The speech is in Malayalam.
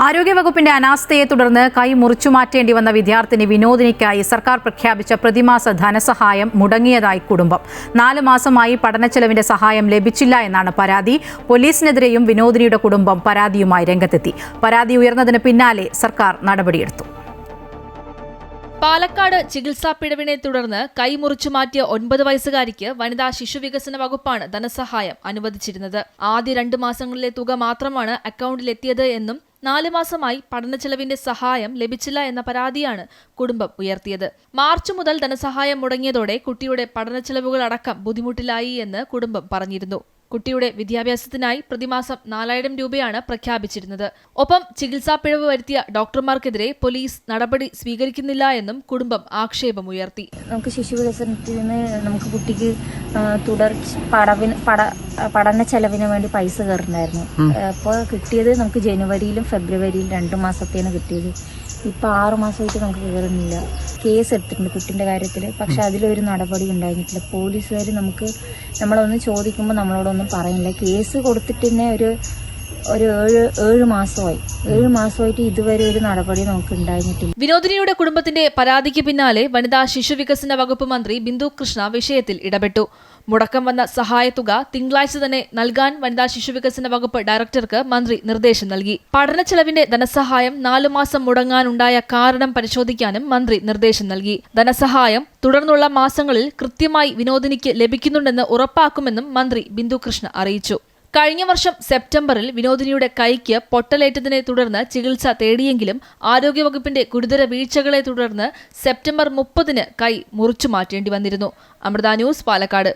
ആരോഗ്യവകുപ്പിന്റെ അനാസ്ഥയെ തുടർന്ന് കൈ മുറിച്ചുമാറ്റേണ്ടി വന്ന വിദ്യാർത്ഥിനി വിനോദിനിക്കായി സർക്കാർ പ്രഖ്യാപിച്ച പ്രതിമാസ ധനസഹായം മുടങ്ങിയതായി കുടുംബം. 4 മാസമായി പഠനച്ചെലവിന്റെ സഹായം ലഭിച്ചില്ല എന്നാണ് പരാതി. പോലീസിനെതിരെയും വിനോദിനിയുടെ കുടുംബം പരാതിയുമായി രംഗത്തെത്തി. പരാതി ഉയർന്നതിന് പിന്നാലെ സർക്കാർ നടപടിയെടുത്തു. പാലക്കാട് ചികിത്സാ പിഴവിനെ തുടർന്ന് കൈ മുറിച്ചു മാറ്റിയ 9 വയസ്സുകാരിക്ക് വനിതാ ശിശുവികസന വകുപ്പാണ് ധനസഹായം അനുവദിച്ചിരുന്നത്. ആദ്യ 2 മാസങ്ങളിലെ തുക മാത്രമാണ് അക്കൗണ്ടിലെത്തിയത് എന്നും 4 മാസമായി പഠനച്ചെലവിന്റെ സഹായം ലഭിച്ചില്ല എന്ന പരാതിയാണ് കുടുംബം ഉയർത്തിയത്. മാർച്ച് മുതൽ ധനസഹായം മുടങ്ങിയതോടെ കുട്ടിയുടെ പഠനച്ചെലവുകൾ അടക്കം ബുദ്ധിമുട്ടിലായി എന്ന് കുടുംബം പറഞ്ഞിരുന്നു. കുട്ടിയുടെ വിദ്യാഭ്യാസത്തിനായി പ്രതിമാസം 4000 രൂപയാണ് പ്രഖ്യാപിച്ചിരുന്നത്. ഒപ്പം ചികിത്സാ പിഴവ് വരുത്തിയ ഡോക്ടർമാർക്കെതിരെ പോലീസ് നടപടി സ്വീകരിക്കുന്നില്ല എന്നും കുടുംബം ആക്ഷേപമുയർത്തി. നമുക്ക് ശിശുവികസനത്തിന് നമുക്ക് കുട്ടിക്ക് തുടർ പഠന ചെലവിന് വേണ്ടി പൈസ കയറുണ്ടായിരുന്നു. അപ്പോൾ കിട്ടിയത് നമുക്ക് ജനുവരിയിലും ഫെബ്രുവരിയിലും 2 മാസത്തേന് കിട്ടിയത്. ഇപ്പൊ 6 മാസമായിട്ട് നമുക്ക് കയറുന്നില്ല. കേസ് എടുത്തിട്ടുണ്ട് കുട്ടിന്റെ കാര്യത്തിൽ. പക്ഷെ അതിലൊരു നടപടി ഉണ്ടായിരുന്നിട്ടില്ല. പോലീസുകാർ നമ്മളൊന്ന് ചോദിക്കുമ്പോൾ നമ്മളോടൊന്നും പറയുന്നില്ല. കേസ് കൊടുത്തിട്ട് തന്നെ ഒരു 7 മാസമായി. 7 മാസമായിട്ട് ഇതുവരെ ഒരു നടപടി നമുക്ക് ഉണ്ടായിരുന്നിട്ടില്ല. വിനോദിനിയുടെ കുടുംബത്തിന്റെ പരാതിക്ക് പിന്നാലെ വനിതാ ശിശുവികസന വകുപ്പ് മന്ത്രി ബിന്ദു കൃഷ്ണ വിഷയത്തിൽ ഇടപെട്ടു. മുടക്കം വന്ന സഹായത്തുക തിങ്കളാഴ്ച തന്നെ നൽകാൻ വനിതാ ശിശുവികസന വകുപ്പ് ഡയറക്ടർക്ക് മന്ത്രി നിർദ്ദേശം നൽകി. പഠനച്ചെലവിന്റെ ധനസഹായം 4 മാസം മുടങ്ങാനുണ്ടായ കാരണം പരിശോധിക്കാനും മന്ത്രി നിർദ്ദേശം നൽകി. ധനസഹായം തുടർന്നുള്ള മാസങ്ങളിൽ കൃത്യമായി വിനോദിനിക്ക് ലഭിക്കുന്നുണ്ടെന്ന് ഉറപ്പാക്കുമെന്നും മന്ത്രി ബിന്ദു കൃഷ്ണ അറിയിച്ചു. കഴിഞ്ഞ വർഷം സെപ്റ്റംബറിൽ വിനോദിനിയുടെ കൈക്ക് പൊട്ടലേറ്റതിനെ തുടർന്ന് ചികിത്സ തേടിയെങ്കിലും ആരോഗ്യവകുപ്പിന്റെ ഗുരുതര വീഴ്ചകളെ തുടർന്ന് സെപ്റ്റംബർ 30-ന് കൈ മുറിച്ചു മാറ്റേണ്ടി വന്നിരുന്നു. അമൃത ന്യൂസ്, പാലക്കാട്.